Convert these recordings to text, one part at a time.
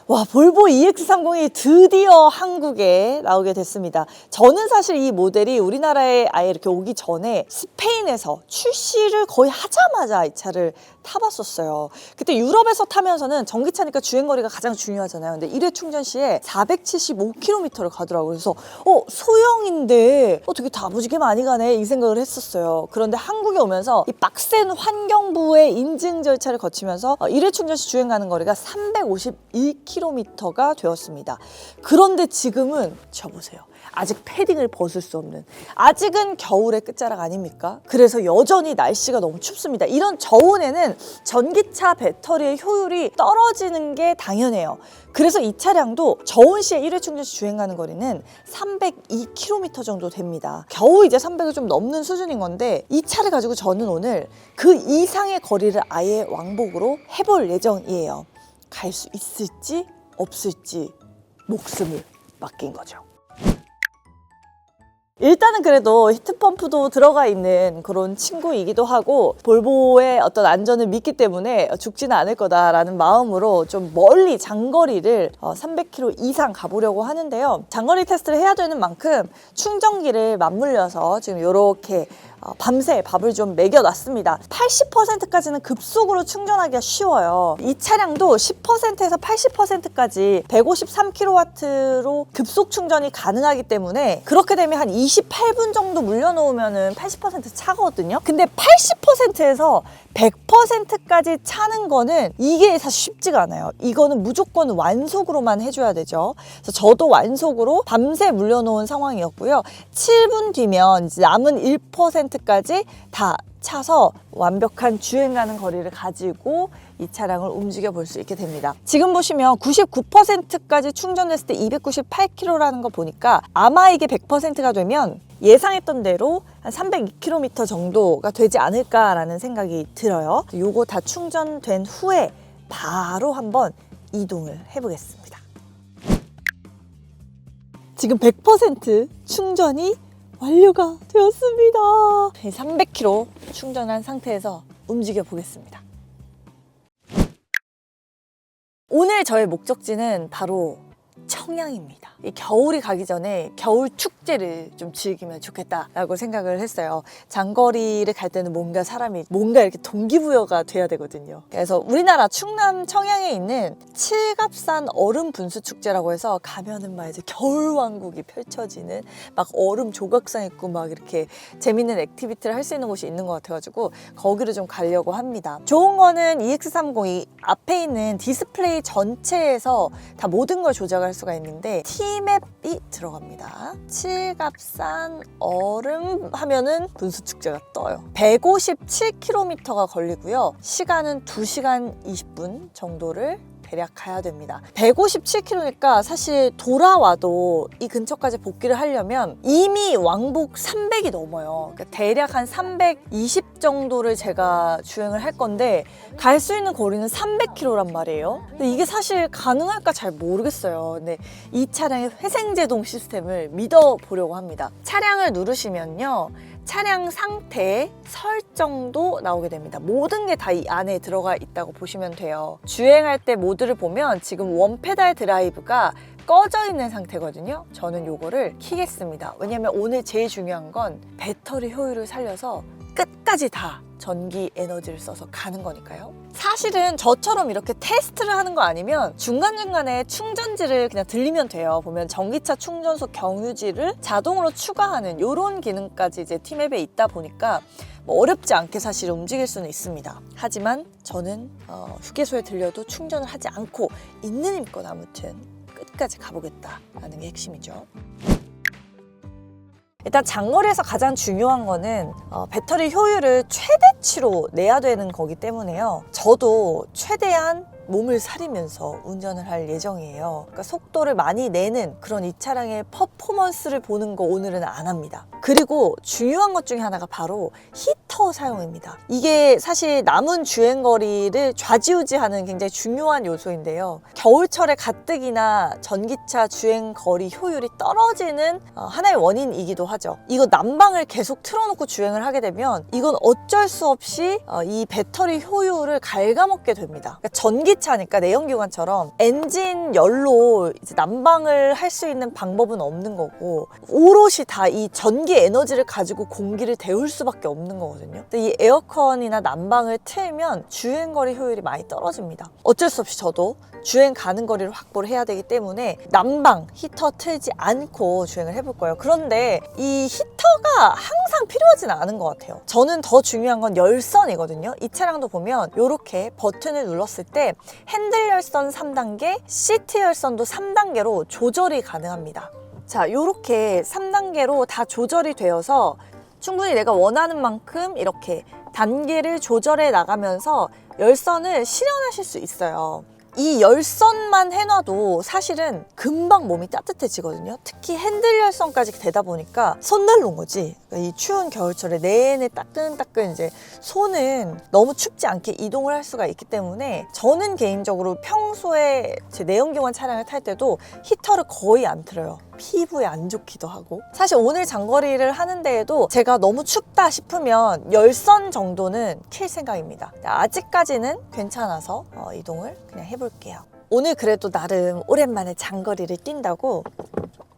와, 볼보 EX30이 드디어 한국에 나오게 됐습니다. 저는 사실 이 모델이 우리나라에 아예 이렇게 오기 전에 스페인에서 출시를 거의 하자마자 이 차를 타봤었어요. 그때 유럽에서 타면서는 전기차니까 주행거리가 가장 중요하잖아요. 근데 1회 충전 시에 475km를 가더라고요. 그래서 소형인데 되게 다부지게 많이 가네 이 생각을 했었어요. 그런데 한국에 오면서 이 빡센 환경부의 인증 절차를 거치면서 1회 충전 시 주행 가는 거리가 351km가 되었습니다. 그런데 지금은 저 보세요. 아직 패딩을 벗을 수 없는, 아직은 겨울의 끝자락 아닙니까? 그래서 여전히 날씨가 너무 춥습니다. 이런 저온에는 전기차 배터리의 효율이 떨어지는 게 당연해요. 그래서 이 차량도 저온 시에 1회 충전 시 주행 가는 거리는 302km 정도 됩니다. 겨우 이제 300을 좀 넘는 수준인 건데, 이 차를 가지고 저는 오늘 그 이상의 거리를 아예 왕복으로 해볼 예정이에요. 갈 수 있을지 없을지 목숨을 맡긴 거죠. 일단은 그래도 히트펌프도 들어가 있는 그런 친구이기도 하고 볼보의 어떤 안전을 믿기 때문에 죽지는 않을 거다라는 마음으로 좀 멀리 장거리를 300km 이상 가보려고 하는데요. 장거리 테스트를 해야 되는 만큼 충전기를 맞물려서 지금 이렇게 밤새 밥을 좀 먹여놨습니다. 80%까지는 급속으로 충전하기가 쉬워요. 이 차량도 10%에서 80%까지 153kW로 급속 충전이 가능하기 때문에 그렇게 되면 한 28분 정도 물려놓으면 80% 차거든요. 근데 80%에서 100%까지 차는 거는 이게 사실 쉽지가 않아요. 이거는 무조건 완속으로만 해줘야 되죠. 그래서 저도 완속으로 밤새 물려놓은 상황이었고요. 7분 뒤면 이제 남은 1%까지 다 차서 완벽한 주행하는 거리를 가지고 이 차량을 움직여 볼 수 있게 됩니다. 지금 보시면 99%까지 충전했을 때 298km라는 거 보니까 아마 이게 100%가 되면 예상했던 대로 한 302km 정도가 되지 않을까라는 생각이 들어요. 요거 다 충전된 후에 바로 한번 이동을 해보겠습니다. 지금 100% 충전이 완료가 되었습니다. 300km 충전한 상태에서 움직여 보겠습니다. 오늘 저의 목적지는 바로 청양입니다. 이 겨울이 가기 전에 겨울 축제를 좀 즐기면 좋겠다라고 생각을 했어요. 장거리를 갈 때는 뭔가 사람이 이렇게 동기부여가 돼야 되거든요. 그래서 우리나라 충남 청양에 있는 칠갑산 얼음 분수 축제라고 해서 가면은 막 이제 겨울 왕국이 펼쳐지는 막 얼음 조각상 있고 막 이렇게 재밌는 액티비티를 할 수 있는 곳이 있는 것 같아가지고 거기를 좀 가려고 합니다. 좋은 거는 EX30이 앞에 있는 디스플레이 전체에서 다 모든 걸 조작할 수가 있는데 T맵이 들어갑니다. 칠갑산 얼음 하면은 분수축제가 떠요. 157km가 걸리고요. 시간은 2시간 20분 정도를 대략 가야 됩니다. 157km니까 사실 돌아와도 이 근처까지 복귀를 하려면 이미 왕복 300이 넘어요. 그러니까 대략 한 320 정도를 제가 주행을 할 건데 갈 수 있는 거리는 300km란 말이에요. 근데 이게 사실 가능할까 잘 모르겠어요. 근데 이 차량의 회생제동 시스템을 믿어보려고 합니다. 차량을 누르시면요. 차량 상태 설정도 나오게 됩니다. 모든 게 다 이 안에 들어가 있다고 보시면 돼요. 주행할 때 모드를 보면 지금 원페달 드라이브가 꺼져 있는 상태거든요. 저는 요거를 켜겠습니다. 왜냐면 오늘 제일 중요한 건 배터리 효율을 살려서 끝까지 다 전기 에너지를 써서 가는 거니까요. 사실은 저처럼 이렇게 테스트를 하는 거 아니면 중간중간에 충전지를 그냥 들리면 돼요. 보면 전기차 충전소 경유지를 자동으로 추가하는 이런 기능까지 이제 T맵에 있다 보니까 뭐 어렵지 않게 사실 움직일 수는 있습니다. 하지만 저는 휴게소에 들려도 충전을 하지 않고 있는 힘껏 아무튼 끝까지 가보겠다라는 게 핵심이죠. 일단 장거리에서 가장 중요한 거는 배터리 효율을 최대치로 내야 되는 거기 때문에요. 저도 최대한 몸을 사리면서 운전을 할 예정이에요. 그러니까 속도를 많이 내는 그런 이 차량의 퍼포먼스를 보는 거 오늘은 안 합니다. 그리고 중요한 것 중에 하나가 바로 히터 사용입니다. 이게 사실 남은 주행거리를 좌지우지하는 굉장히 중요한 요소인데요. 겨울철에 가뜩이나 전기차 주행거리 효율이 떨어지는 하나의 원인이기도 하죠. 이거 난방을 계속 틀어놓고 주행을 하게 되면 이건 어쩔 수 없이 이 배터리 효율을 갉아먹게 됩니다. 그러니까 전기 전기차니까 내연기관처럼 엔진 열로 이제 난방을 할 수 있는 방법은 없는 거고 오롯이 다 이 전기 에너지를 가지고 공기를 데울 수밖에 없는 거거든요. 근데 이 에어컨이나 난방을 틀면 주행거리 효율이 많이 떨어집니다. 어쩔 수 없이 저도 주행 가는 거리를 확보를 해야 되기 때문에 난방, 히터 틀지 않고 주행을 해볼 거예요. 그런데 이 히터가 항상 필요하진 않은 것 같아요. 저는 더 중요한 건 열선이거든요. 이 차량도 보면 이렇게 버튼을 눌렀을 때 핸들 열선 3단계, 시트 열선도 3단계로 조절이 가능합니다. 자, 이렇게 3단계로 다 조절이 되어서 충분히 내가 원하는 만큼 이렇게 단계를 조절해 나가면서 열선을 실현하실 수 있어요. 이 열선만 해놔도 사실은 금방 몸이 따뜻해지거든요. 특히 핸들 열선까지 되다 보니까 손난로인 거지. 그러니까 이 추운 겨울철에 내내 따끈따끈 이제 손은 너무 춥지 않게 이동을 할 수가 있기 때문에 저는 개인적으로 평소에 제 내연기관 차량을 탈 때도 히터를 거의 안 틀어요. 피부에 안 좋기도 하고. 사실 오늘 장거리를 하는 데에도 제가 너무 춥다 싶으면 열선 정도는 킬 생각입니다. 아직까지는 괜찮아서 이동을 그냥 해볼게요. 오늘 그래도 나름 오랜만에 장거리를 뛴다고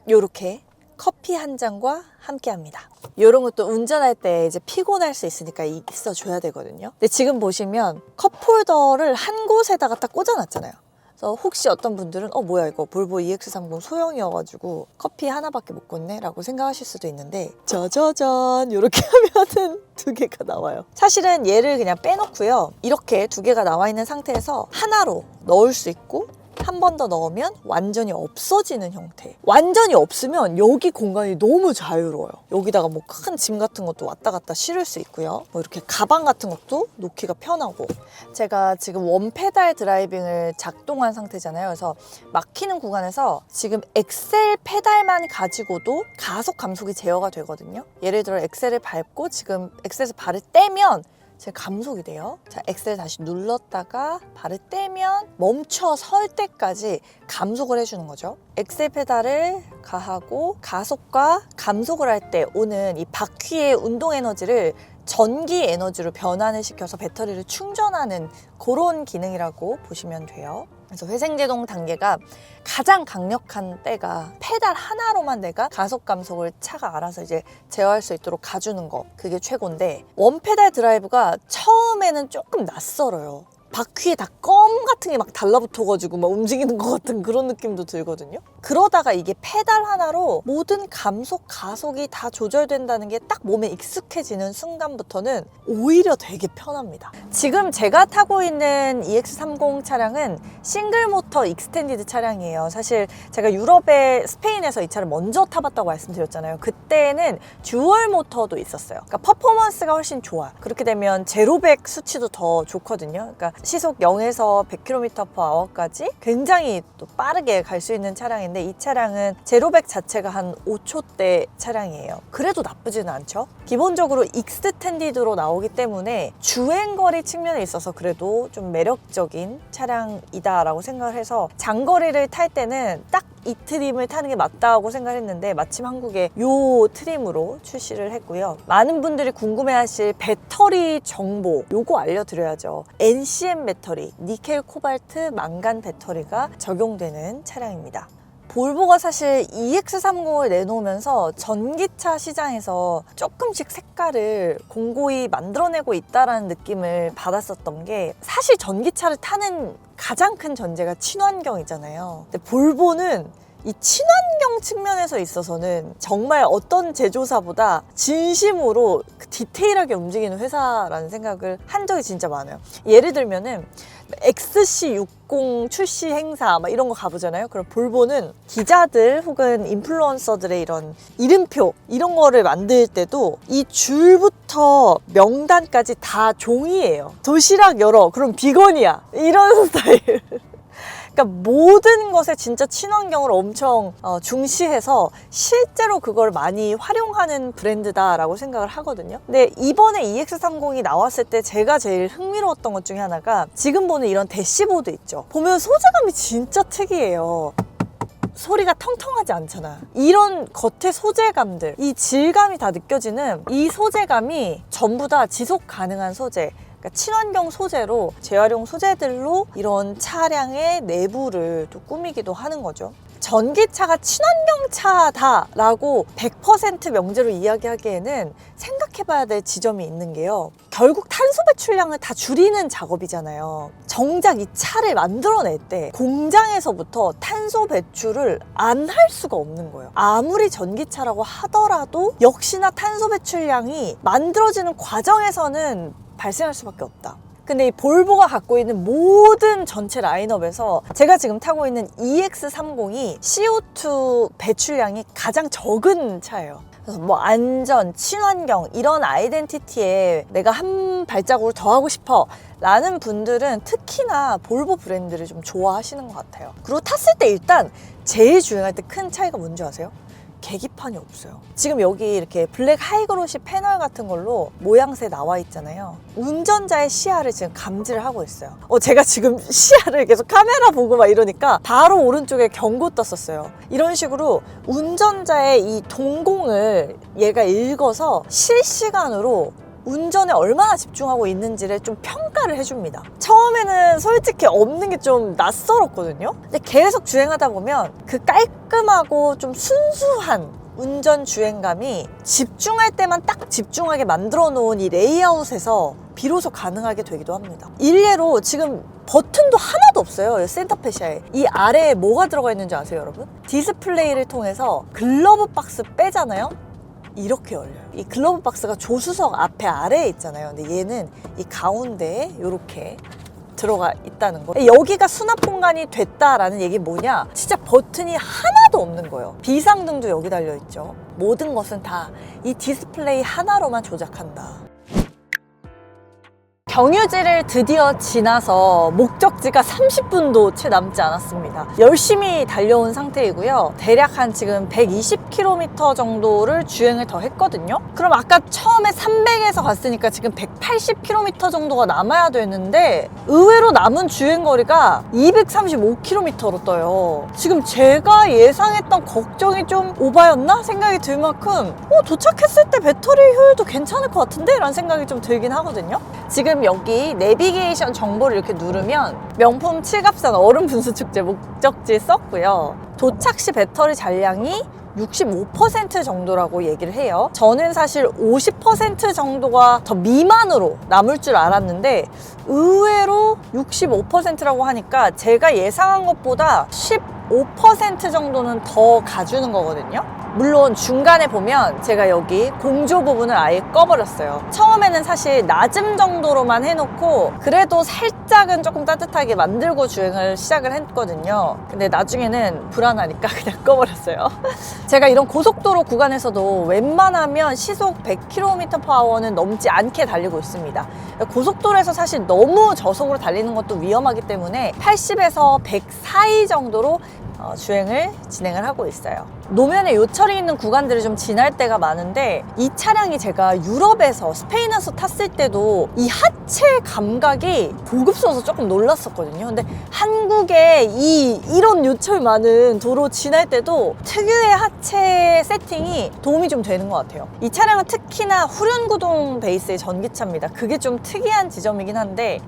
요렇게 커피 한 잔과 함께 합니다. 이런 것도 운전할 때 이제 피곤할 수 있으니까 있어줘야 되거든요. 근데 지금 보시면 컵홀더를 한 곳에다가 딱 꽂아놨잖아요. 그래서 혹시 어떤 분들은 뭐야 이거 볼보 EX30 소형이어가지고 커피 하나밖에 못 꽂네 라고 생각하실 수도 있는데 짜자잔 이렇게 하면은 두 개가 나와요. 사실은 얘를 그냥 빼놓고요. 이렇게 두 개가 나와 있는 상태에서 하나로 넣을 수 있고 한 번 더 넣으면 완전히 없어지는 형태. 완전히 없으면 여기 공간이 너무 자유로워요. 여기다가 뭐 큰 짐 같은 것도 왔다 갔다 실을 수 있고요. 뭐 이렇게 가방 같은 것도 놓기가 편하고. 제가 지금 원페달 드라이빙을 작동한 상태잖아요. 그래서 막히는 구간에서 지금 엑셀 페달만 가지고도 가속 감속이 제어가 되거든요. 예를 들어 엑셀을 밟고 지금 엑셀에서 발을 떼면 제 감속이 돼요. 자, 엑셀 다시 눌렀다가 발을 떼면 멈춰 설 때까지 감속을 해주는 거죠. 엑셀 페달을 가하고 가속과 감속을 할 때 오는 이 바퀴의 운동 에너지를 전기 에너지로 변환을 시켜서 배터리를 충전하는 그런 기능이라고 보시면 돼요. 그래서 회생제동 단계가 가장 강력한 때가 페달 하나로만 내가 가속 감속을 차가 알아서 이제 제어할 수 있도록 가주는 거, 그게 최고인데 원페달 드라이브가 처음에는 조금 낯설어요. 바퀴에 다 껌 같은 게 막 달라붙어가지고 막 움직이는 것 같은 그런 느낌도 들거든요. 그러다가 이게 페달 하나로 모든 감속, 가속이 다 조절된다는 게 딱 몸에 익숙해지는 순간부터는 오히려 되게 편합니다. 지금 제가 타고 있는 EX30 차량은 싱글 모터 익스텐디드 차량이에요. 사실 제가 유럽의 스페인에서 이 차를 먼저 타봤다고 말씀드렸잖아요. 그때는 듀얼 모터도 있었어요. 그러니까 퍼포먼스가 훨씬 좋아. 그렇게 되면 제로백 수치도 더 좋거든요. 그러니까 시속 0에서 100km/h까지 굉장히 또 빠르게 갈 수 있는 차량인데 이 차량은 제로백 자체가 한 5초대 차량이에요. 그래도 나쁘지는 않죠. 기본적으로 익스텐디드로 나오기 때문에 주행거리 측면에 있어서 그래도 좀 매력적인 차량이다라고 생각을 해서 장거리를 탈 때는 딱 이 트림을 타는 게 맞다고 생각했는데 마침 한국에 요 트림으로 출시를 했고요. 많은 분들이 궁금해하실 배터리 정보 요거 알려드려야죠. NCM 배터리, 니켈, 코발트, 망간 배터리가 적용되는 차량입니다. 볼보가 사실 EX30을 내놓으면서 전기차 시장에서 조금씩 색깔을 공고히 만들어내고 있다는 느낌을 받았었던 게 사실 전기차를 타는 가장 큰 전제가 친환경이잖아요. 근데 볼보는 이 친환경 측면에서 있어서는 정말 어떤 제조사보다 진심으로 디테일하게 움직이는 회사라는 생각을 한 적이 진짜 많아요. 예를 들면은 XC60 출시 행사 막 이런 거 가보잖아요. 그럼 볼보는 기자들 혹은 인플루언서들의 이런 이름표 이런 거를 만들 때도 이 줄부터 명단까지 다 종이에요. 도시락 열어. 그럼 비건이야. 이런 스타일. 그러니까 모든 것에 진짜 친환경을 엄청 중시해서 실제로 그걸 많이 활용하는 브랜드다라고 생각을 하거든요. 근데 이번에 EX30이 나왔을 때 제가 제일 흥미로웠던 것 중에 하나가 지금 보는 이런 대시보드 있죠. 보면 소재감이 진짜 특이해요. 소리가 텅텅하지 않잖아. 이런 겉의 소재감들, 이 질감이 다 느껴지는 이 소재감이 전부 다 지속 가능한 소재, 그러니까 친환경 소재로 재활용 소재들로 이런 차량의 내부를 또 꾸미기도 하는 거죠. 전기차가 친환경차다라고 100% 명제로 이야기하기에는 생각해봐야 될 지점이 있는 게요. 결국 탄소 배출량을 다 줄이는 작업이잖아요. 정작 이 차를 만들어낼 때 공장에서부터 탄소 배출을 안 할 수가 없는 거예요. 아무리 전기차라고 하더라도 역시나 탄소 배출량이 만들어지는 과정에서는 발생할 수밖에 없다. 근데 이 볼보가 갖고 있는 모든 전체 라인업에서 제가 지금 타고 있는 EX30이 CO2 배출량이 가장 적은 차예요. 그래서 뭐 안전, 친환경 이런 아이덴티티에 내가 한 발자국을 더 하고 싶어 라는 분들은 특히나 볼보 브랜드를 좀 좋아하시는 것 같아요. 그리고 탔을 때 일단 제일 주행할 때 큰 차이가 뭔지 아세요? 계기판이 없어요. 지금 여기 이렇게 블랙 하이그로시 패널 같은 걸로 모양새 나와 있잖아요. 운전자의 시야를 지금 감지를 하고 있어요. 제가 지금 시야를 계속 카메라 보고 막 이러니까 바로 오른쪽에 경고 떴었어요. 이런 식으로 운전자의 이 동공을 얘가 읽어서 실시간으로 운전에 얼마나 집중하고 있는지를 좀 평가를 해줍니다. 처음에는 솔직히 없는 게 좀 낯설었거든요. 근데 계속 주행하다 보면 그 깔끔하고 좀 순수한 운전 주행감이 집중할 때만 딱 집중하게 만들어 놓은 이 레이아웃에서 비로소 가능하게 되기도 합니다. 일례로 지금 버튼도 하나도 없어요. 센터페시아에. 이 아래에 뭐가 들어가 있는지 아세요, 여러분? 디스플레이를 통해서 글러브 박스 빼잖아요. 이렇게 열려요. 이 글러브 박스가 조수석 앞에 아래에 있잖아요. 근데 얘는 이 가운데에 이렇게 들어가 있다는 거. 여기가 수납 공간이 됐다라는 얘기 뭐냐? 진짜 버튼이 하나도 없는 거예요. 비상등도 여기 달려있죠. 모든 것은 다 이 디스플레이 하나로만 조작한다. 경유지를 드디어 지나서 목적지가 30분도 채 남지 않았습니다. 열심히 달려온 상태이고요. 대략 한 지금 120km 정도를 주행을 더 했거든요. 그럼 아까 처음에 300에서 갔으니까 지금 180km 정도가 남아야 되는데 의외로 남은 주행거리가 235km로 떠요. 지금 제가 예상했던 걱정이 좀 오바였나 생각이 들 만큼 도착했을 때 배터리 효율도 괜찮을 것 같은데? 라는 생각이 좀 들긴 하거든요. 지금 여기 내비게이션 정보를 이렇게 누르면 명품 칠갑산 얼음분수축제 목적지 썼고요. 도착 시 배터리 잔량이 65% 정도라고 얘기를 해요. 저는 사실 50% 정도가 더 미만으로 남을 줄 알았는데 의외로 65%라고 하니까 제가 예상한 것보다 15% 정도는 더 가주는 거거든요. 물론 중간에 보면 제가 여기 공조 부분을 아예 꺼버렸어요. 처음에는 사실 낮음 정도로만 해놓고 그래도 살짝은 조금 따뜻하게 만들고 주행을 시작을 했거든요. 근데 나중에는 불안하니까 그냥 꺼버렸어요. 제가 이런 고속도로 구간에서도 웬만하면 시속 100km/h는 넘지 않게 달리고 있습니다. 고속도로에서 사실 너무 저속으로 달리는 것도 위험하기 때문에 80에서 100 사이 정도로 주행을 진행을 하고 있어요. 노면에 요철이 있는 구간들을 좀 지날 때가 많은데 이 차량이 제가 유럽에서 스페인에서 탔을 때도 이 하체 감각이 고급스러워서 조금 놀랐었거든요. 근데 한국에 이런 요철 많은 도로 지날 때도 특유의 하체 세팅이 도움이 좀 되는 것 같아요. 이 차량은 특히나 후륜구동 베이스의 전기차입니다. 그게 좀 특이한 지점이긴 한데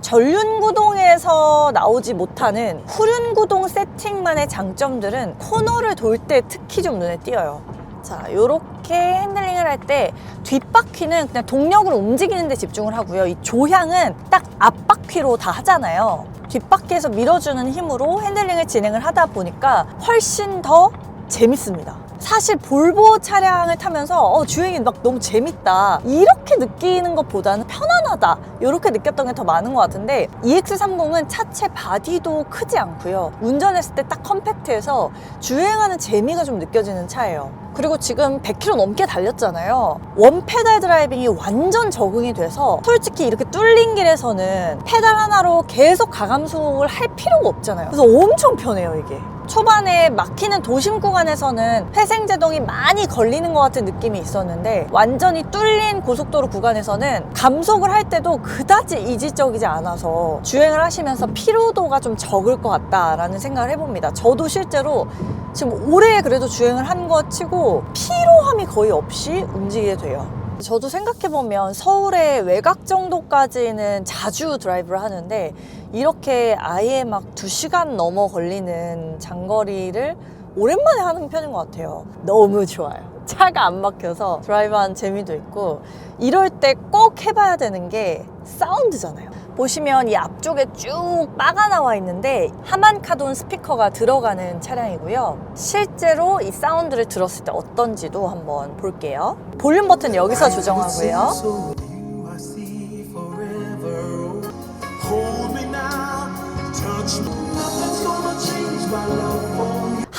전륜구동에서 나오지 못하는 후륜구동 세팅만의 장점들은 코너를 돌 때 특히 좀 눈에 띄어요. 자, 요렇게 핸들링을 할 때 뒷바퀴는 그냥 동력으로 움직이는 데 집중을 하고요. 이 조향은 딱 앞바퀴로 다 하잖아요. 뒷바퀴에서 밀어주는 힘으로 핸들링을 진행을 하다 보니까 훨씬 더 재밌습니다. 사실 볼보 차량을 타면서 주행이 막 너무 재밌다 이렇게 느끼는 것보다는 편안하다 이렇게 느꼈던 게 더 많은 것 같은데 EX30은 차체 바디도 크지 않고요. 운전했을 때 딱 컴팩트해서 주행하는 재미가 좀 느껴지는 차예요. 그리고 지금 100km 넘게 달렸잖아요. 원페달 드라이빙이 완전 적응이 돼서 솔직히 이렇게 뚫린 길에서는 페달 하나로 계속 가감속을 할 필요가 없잖아요. 그래서 엄청 편해요 이게. 초반에 막히는 도심 구간에서는 회생제동이 많이 걸리는 것 같은 느낌이 있었는데 완전히 뚫린 고속도로 구간에서는 감속을 할 때도 그다지 이질적이지 않아서 주행을 하시면서 피로도가 좀 적을 것 같다라는 생각을 해봅니다. 저도 실제로 지금 오래 그래도 주행을 한 것 치고 피로함이 거의 없이 움직이게 돼요. 저도 생각해보면 서울의 외곽 정도까지는 자주 드라이브를 하는데 이렇게 아예 막 2시간 넘어 걸리는 장거리를 오랜만에 하는 편인 것 같아요. 너무 좋아요. 차가 안 막혀서 드라이브하는 재미도 있고, 이럴 때 꼭 해봐야 되는 게 사운드잖아요. 보시면 이 앞쪽에 쭉 바가 나와 있는데 하만카돈 스피커가 들어가는 차량이고요. 실제로 이 사운드를 들었을 때 어떤지도 한번 볼게요. 볼륨 버튼 여기서 조정하고요.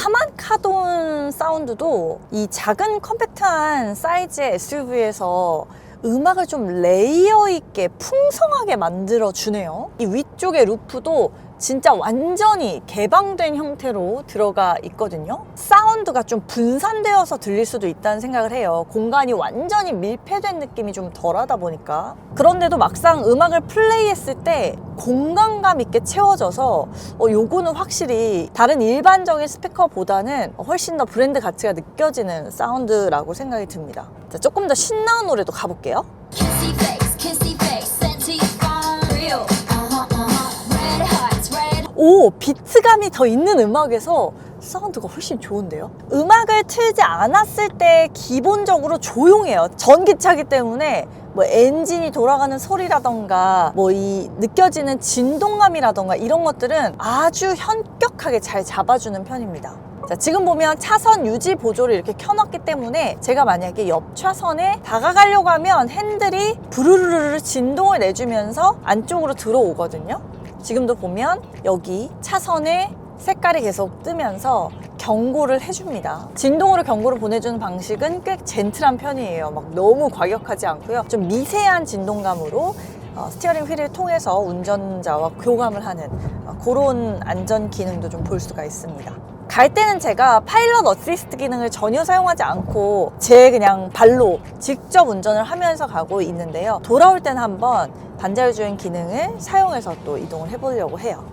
하만카돈 사운드도 이 작은 컴팩트한 사이즈의 SUV에서 음악을 좀 레이어 있게 풍성하게 만들어 주네요. 이 위쪽의 루프도 진짜 완전히 개방된 형태로 들어가 있거든요. 사운드가 좀 분산되어서 들릴 수도 있다는 생각을 해요. 공간이 완전히 밀폐된 느낌이 좀 덜하다 보니까. 그런데도 막상 음악을 플레이했을 때 공간감 있게 채워져서 요거는 확실히 다른 일반적인 스피커보다는 훨씬 더 브랜드 가치가 느껴지는 사운드라고 생각이 듭니다. 자, 조금 더 신나는 노래도 가볼게요. 오, 비트감이 더 있는 음악에서 사운드가 훨씬 좋은데요? 음악을 틀지 않았을 때 기본적으로 조용해요. 전기차기 때문에 뭐 엔진이 돌아가는 소리라던가 뭐 이 느껴지는 진동감이라던가 이런 것들은 아주 현격하게 잘 잡아주는 편입니다. 자, 지금 보면 차선 유지 보조를 이렇게 켜놨기 때문에 제가 만약에 옆 차선에 다가가려고 하면 핸들이 부르르르 진동을 내주면서 안쪽으로 들어오거든요. 지금도 보면 여기 차선에 색깔이 계속 뜨면서 경고를 해줍니다. 진동으로 경고를 보내주는 방식은 꽤 젠틀한 편이에요. 막 너무 과격하지 않고요. 좀 미세한 진동감으로 스티어링 휠을 통해서 운전자와 교감을 하는 그런 안전 기능도 좀 볼 수가 있습니다. 갈 때는 제가 파일럿 어시스트 기능을 전혀 사용하지 않고 제 그냥 발로 직접 운전을 하면서 가고 있는데요. 돌아올 때는 한번 반자율주행 기능을 사용해서 또 이동을 해보려고 해요.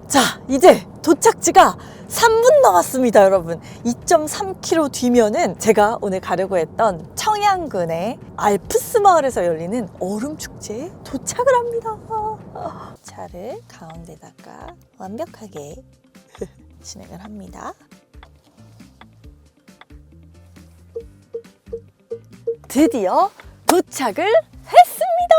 자, 이제 도착지가 3분 남았습니다, 여러분. 2.3km 뒤면은 제가 오늘 가려고 했던 청양군의 알프스 마을에서 열리는 얼음축제에 도착을 합니다. 차를 가운데다가 완벽하게 진행을 합니다. 드디어 도착을 했습니다.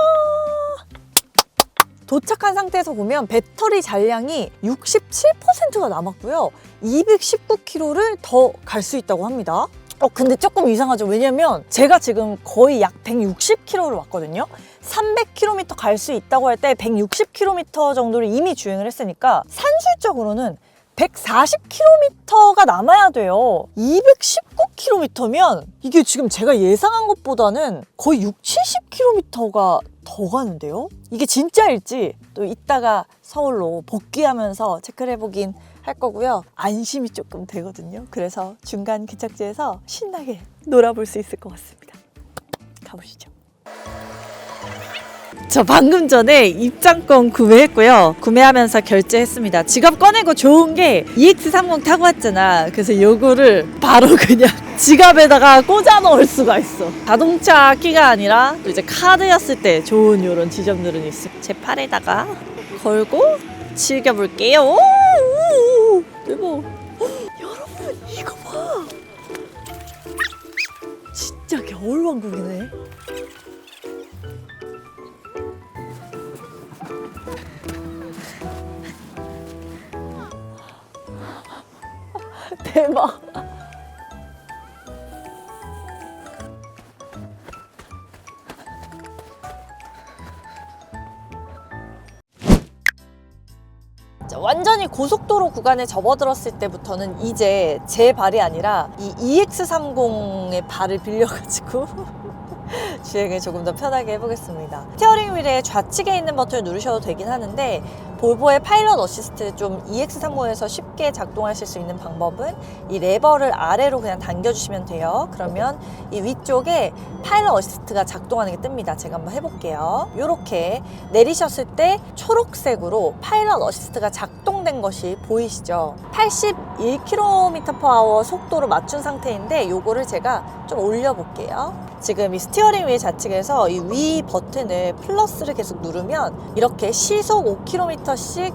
도착한 상태에서 보면 배터리 잔량이 67%가 남았고요. 219km를 더 갈 수 있다고 합니다. 근데 조금 이상하죠. 왜냐면 제가 지금 거의 약 160km를 왔거든요. 300km 갈 수 있다고 할 때 160km 정도를 이미 주행을 했으니까 산술적으로는 140km가 남아야 돼요. 219km면 이게 지금 제가 예상한 것보다는 거의 70km가 더 가는데요? 이게 진짜일지 또 이따가 서울로 복귀하면서 체크를 해보긴 할 거고요. 안심이 조금 되거든요. 그래서 중간 기착지에서 신나게 놀아볼 수 있을 것 같습니다. 가보시죠. 저 방금 전에 입장권 구매했고요. 구매하면서 결제했습니다. 지갑 꺼내고 좋은 게 EX30 타고 왔잖아. 그래서 요거를 바로 그냥 지갑에다가 꽂아 넣을 수가 있어. 자동차 키가 아니라 또 이제 카드였을 때 좋은 요런 지점들은 있어. 제 팔에다가 걸고 즐겨볼게요. 오, 대박. 여러분 이거 봐. 진짜 겨울왕국이네. 대박. 완전히 고속도로 구간에 접어들었을 때부터는 이제 제 발이 아니라 이 EX30의 발을 빌려가지고 주행을 조금 더 편하게 해보겠습니다. 스티어링 휠의 좌측에 있는 버튼을 누르셔도 되긴 하는데 볼보의 파일럿 어시스트 좀 EX30에서 쉽게 작동하실 수 있는 방법은 이 레버를 아래로 그냥 당겨주시면 돼요. 그러면 이 위쪽에 파일럿 어시스트가 작동하는 게 뜹니다. 제가 한번 해볼게요. 이렇게 내리셨을 때 초록색으로 파일럿 어시스트가 작동된 것이 보이시죠? 81km/h 속도로 맞춘 상태인데 요거를 제가 좀 올려볼게요. 지금 이 스티어링 휠 좌측에서 이 위 버튼을 플러스를 계속 누르면 이렇게 시속 5km씩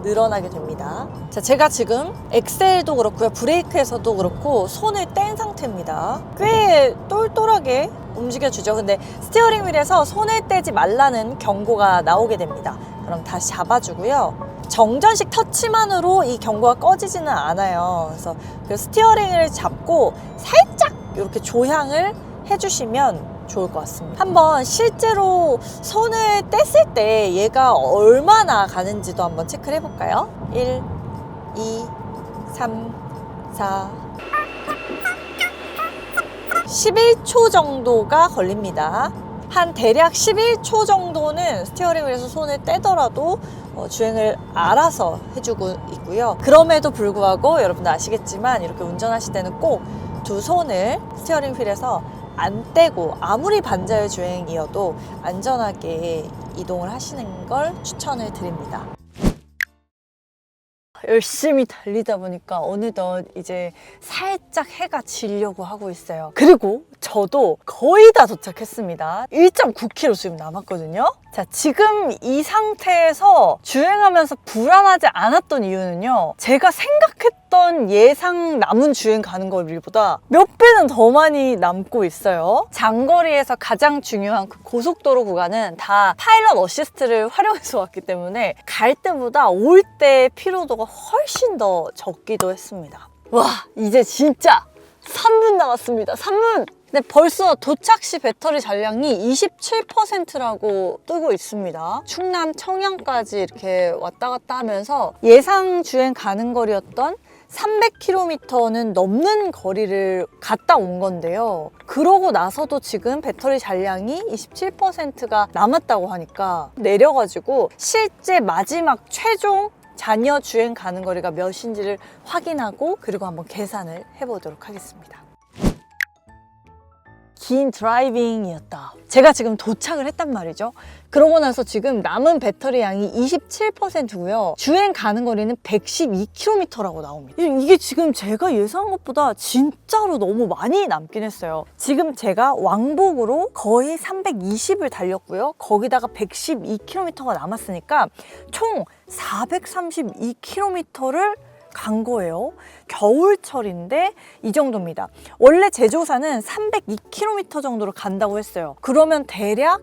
늘어나게 됩니다. 자, 제가 지금 엑셀도 그렇고요, 브레이크에서도 그렇고 손을 뗀 상태입니다. 꽤 똘똘하게 움직여주죠. 근데 스티어링 휠에서 손을 떼지 말라는 경고가 나오게 됩니다. 그럼 다시 잡아주고요. 정전식 터치만으로 이 경고가 꺼지지는 않아요. 그래서 그 스티어링을 잡고 살짝 이렇게 조향을 해주시면 좋을 것 같습니다. 한번 실제로 손을 뗐을 때 얘가 얼마나 가는지도 한번 체크를 해볼까요? 1, 2, 3, 4 11초 정도가 걸립니다. 한 대략 11초 정도는 스티어링 휠에서 손을 떼더라도 주행을 알아서 해주고 있고요. 그럼에도 불구하고 여러분들 아시겠지만 이렇게 운전하실 때는 꼭 두 손을 스티어링 휠에서 안 떼고 아무리 반자율 주행이어도 안전하게 이동을 하시는 걸 추천을 드립니다. 열심히 달리다 보니까 어느덧 이제 살짝 해가 지려고 하고 있어요. 그리고 저도 거의 다 도착했습니다. 1.9km 지금 남았거든요. 자, 지금 이 상태에서 주행하면서 불안하지 않았던 이유는요, 제가 생각했던 예상 남은 주행 가는 거리보다 몇 배는 더 많이 남고 있어요. 장거리에서 가장 중요한 그 고속도로 구간은 다 파일럿 어시스트를 활용해서 왔기 때문에 갈 때보다 올 때의 피로도가 훨씬 더 적기도 했습니다. 와, 이제 진짜 3분 남았습니다. 3분! 근데 벌써 도착 시 배터리 잔량이 27%라고 뜨고 있습니다. 충남 청양까지 이렇게 왔다 갔다 하면서 예상 주행 가는 거리였던 300km는 넘는 거리를 갔다 온 건데요. 그러고 나서도 지금 배터리 잔량이 27%가 남았다고 하니까 내려가지고 실제 마지막 최종 잔여 주행 가는 거리가 몇인지를 확인하고 그리고 한번 계산을 해보도록 하겠습니다. 긴 드라이빙이었다. 제가 지금 도착을 했단 말이죠. 그러고 나서 지금 남은 배터리 양이 27%고요. 주행 가는 거리는 112km라고 나옵니다. 이게 지금 제가 예상한 것보다 진짜로 너무 많이 남긴 했어요. 지금 제가 왕복으로 거의 320을 달렸고요. 거기다가 112km가 남았으니까 총 432km를 간 거예요. 겨울철인데 이 정도입니다. 원래 제조사는 302km 정도로 간다고 했어요. 그러면 대략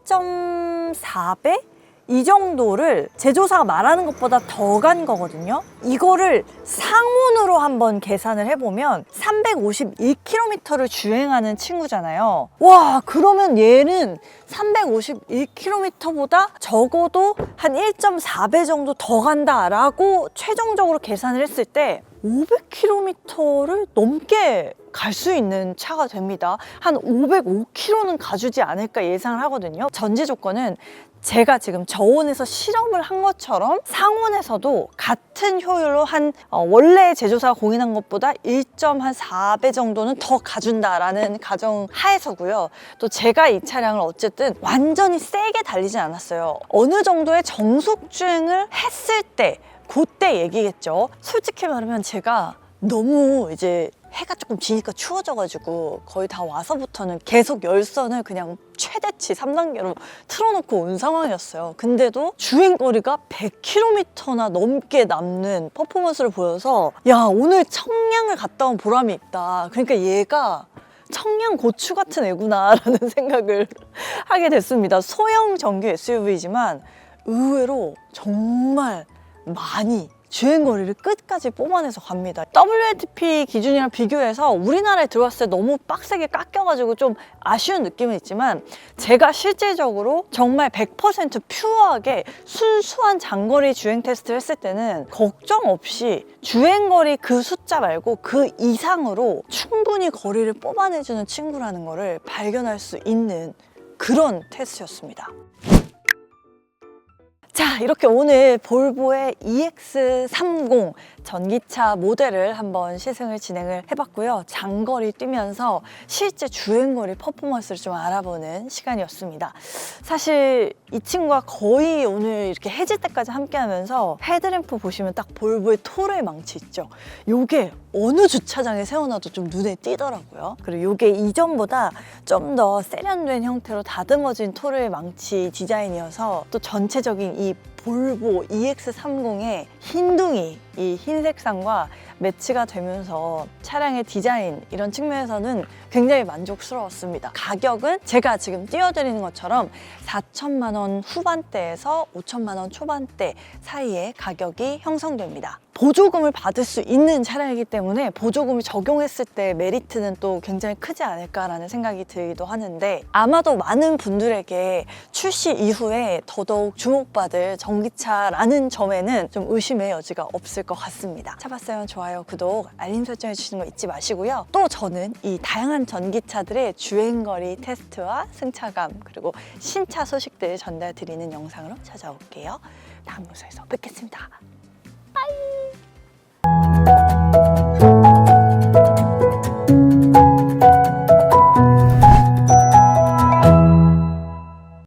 1.4배? 이 정도를 제조사가 말하는 것보다 더 간 거거든요. 이거를 상온으로 한번 계산을 해보면 351km를 주행하는 친구잖아요. 와, 그러면 얘는 351km보다 적어도 한 1.4배 정도 더 간다라고 최종적으로 계산을 했을 때 500km를 넘게 갈 수 있는 차가 됩니다. 한 505km는 가주지 않을까 예상을 하거든요. 전제 조건은 제가 지금 저온에서 실험을 한 것처럼 상온에서도 같은 효율로 원래 제조사가 공인한 것보다 1.4배 정도는 더 가준다라는 가정 하에서고요. 또 제가 이 차량을 어쨌든 완전히 세게 달리진 않았어요. 어느 정도의 정속 주행을 했을 때 그때 얘기겠죠. 솔직히 말하면 제가 너무 이제 해가 조금 지니까 추워져가지고 거의 다 와서부터는 계속 열선을 그냥 최대치 3단계로 틀어놓고 온 상황이었어요. 근데도 주행거리가 100km나 넘게 남는 퍼포먼스를 보여서 야, 오늘 청량을 갔다 온 보람이 있다. 그러니까 얘가 청양 고추 같은 애구나 라는 생각을 하게 됐습니다. 소형 정규 SUV지만 의외로 정말 많이 주행거리를 끝까지 뽑아내서 갑니다. WLTP 기준이랑 비교해서 우리나라에 들어왔을 때 너무 빡세게 깎여가지고 좀 아쉬운 느낌은 있지만 제가 실질적으로 정말 100% 퓨어하게 순수한 장거리 주행 테스트를 했을 때는 걱정 없이 주행거리 그 숫자 말고 그 이상으로 충분히 거리를 뽑아내주는 친구라는 거를 발견할 수 있는 그런 테스트였습니다. 자, 이렇게 오늘 볼보의 EX30 전기차 모델을 한번 시승을 진행을 해봤고요. 장거리 뛰면서 실제 주행거리 퍼포먼스를 좀 알아보는 시간이었습니다. 사실 이 친구가 거의 오늘 이렇게 해질 때까지 함께 하면서 헤드램프 보시면 딱 볼보의 토르의 망치 있죠? 요게 어느 주차장에 세워놔도 좀 눈에 띄더라고요. 그리고 요게 이전보다 좀 더 세련된 형태로 다듬어진 토르의 망치 디자인이어서 또 전체적인 이 볼보 EX30의 흰둥이, 이 흰 색상과 매치가 되면서 차량의 디자인 이런 측면에서는 굉장히 만족스러웠습니다. 가격은 제가 지금 띄워드리는 것처럼 4천만 원 후반대에서 5천만 원 초반대 사이의 가격이 형성됩니다. 보조금을 받을 수 있는 차량이기 때문에 보조금을 적용했을 때 메리트는 또 굉장히 크지 않을까라는 생각이 들기도 하는데 아마도 많은 분들에게 출시 이후에 더더욱 주목받을 전기차라는 점에는 좀 의심의 여지가 없을 것 같습니다. 차봤어요 좋아요, 구독, 알림 설정해 주시는 거 잊지 마시고요. 또 저는 이 다양한 전기차들의 주행거리 테스트와 승차감 그리고 신차 소식들 전달드리는 영상으로 찾아올게요. 다음 영상에서 뵙겠습니다.